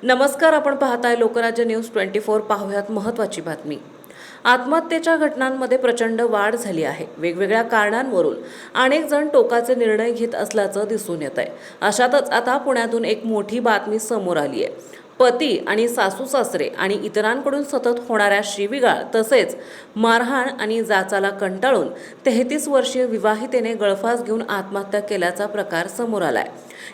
नमस्कार, आपण पाहताय लोकराज्य न्यूज 24। पाहुयात महत्त्वाची बातमी। आत्महत्येच्या घटनांमध्ये प्रचंड वाढ झाली आहे। वेगवेगळ्या कारणांवरून अनेक जण टोकाचे निर्णय घेत असल्याचं दिसून येत आहे। अशातच आता पुण्यातून एक मोठी बातमी समोर आली आहे। पती आणि सासू-सासरे आणि इतरांकडून सतत होणाऱ्या शिवीगाळ तसेच मारहाण आणि जाचाला कंटाळून 33 वर्षीय विवाहितेने गळफास घेऊन आत्महत्या केल्याचा प्रकार समोर आलाय।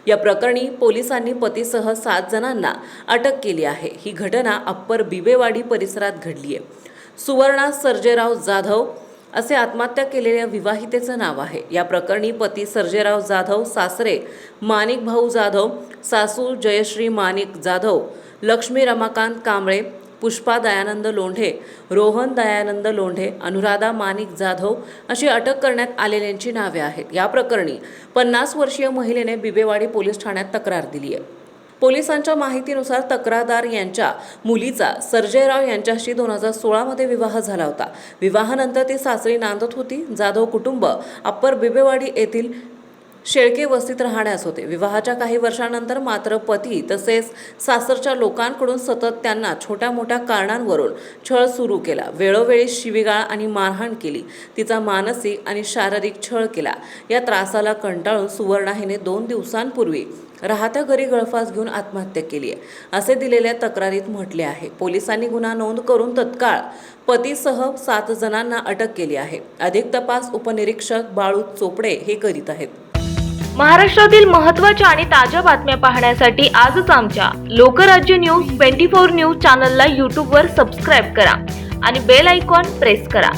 या प्रकरणी पोलिसांनी पतीसह 7 जणांना अटक केली आहे। ही घटना अप्पर बिबेवाडी परिसरात घडली आहे। सुवर्णा सर्जेराव जाधव असे आत्महत्या केलेल्या विवाहितेचं नाव आहे। या प्रकरणी पती सर्जेराव जाधव, सासरे माणिक भाऊ जाधव, सासू जयश्री माणिक जाधव, लक्ष्मी रमाकांत कांबळे, पुष्पा दयानंद लोंढे, रोहन दयानंद लोंढे, अनुराधा माणिक जाधव अशी अटक करण्यात आलेल्यांची नावे आहेत। या प्रकरणी 50 वर्षीय महिलेने बिबेवाडी पोलीस ठाण्यात तक्रार दिली आहे। पोलिसांच्या माहितीनुसार तक्रारदार यांच्या मुलीचा सर्जेराव यांच्याशी 2016 मध्ये विवाह झाला होता। विवाहानंतर ती सासरी नांदत होती। जाधव कुटुंब अप्पर बिबेवाडी येथील शेळके वस्तीत राहण्यास होते। विवाहाच्या काही वर्षांनंतर मात्र पती तसेच सासरच्या लोकांकडून सतत त्यांना छोट्या मोठ्या कारणांवरून छळ सुरू केला। वेळोवेळी शिवीगाळ आणि मारहाण केली। तिचा मानसिक आणि शारीरिक छळ केला। या त्रासाला कंटाळून सुवर्णा हिने 2 दिवसांपूर्वी राहत्या घरी गळफास घेऊन आत्महत्या केली आहे, असे दिलेल्या तक्रारीत म्हटले आहे। पोलिसांनी गुन्हा नोंद करून तत्काळ पतीसह 7 जणांना अटक केली आहे। अधिक तपास उपनिरीक्षक बाळू चोपडे हे करीत आहेत। महाराष्ट्रातील महत्त्वाच्या आणि ताज्या बातम्या पाहण्यासाठी आजच आमच्या लोकराज्य न्यूज 24 न्यूज चॅनलला YouTube वर सबस्क्राइब करा आणि बेल आयकॉन प्रेस करा।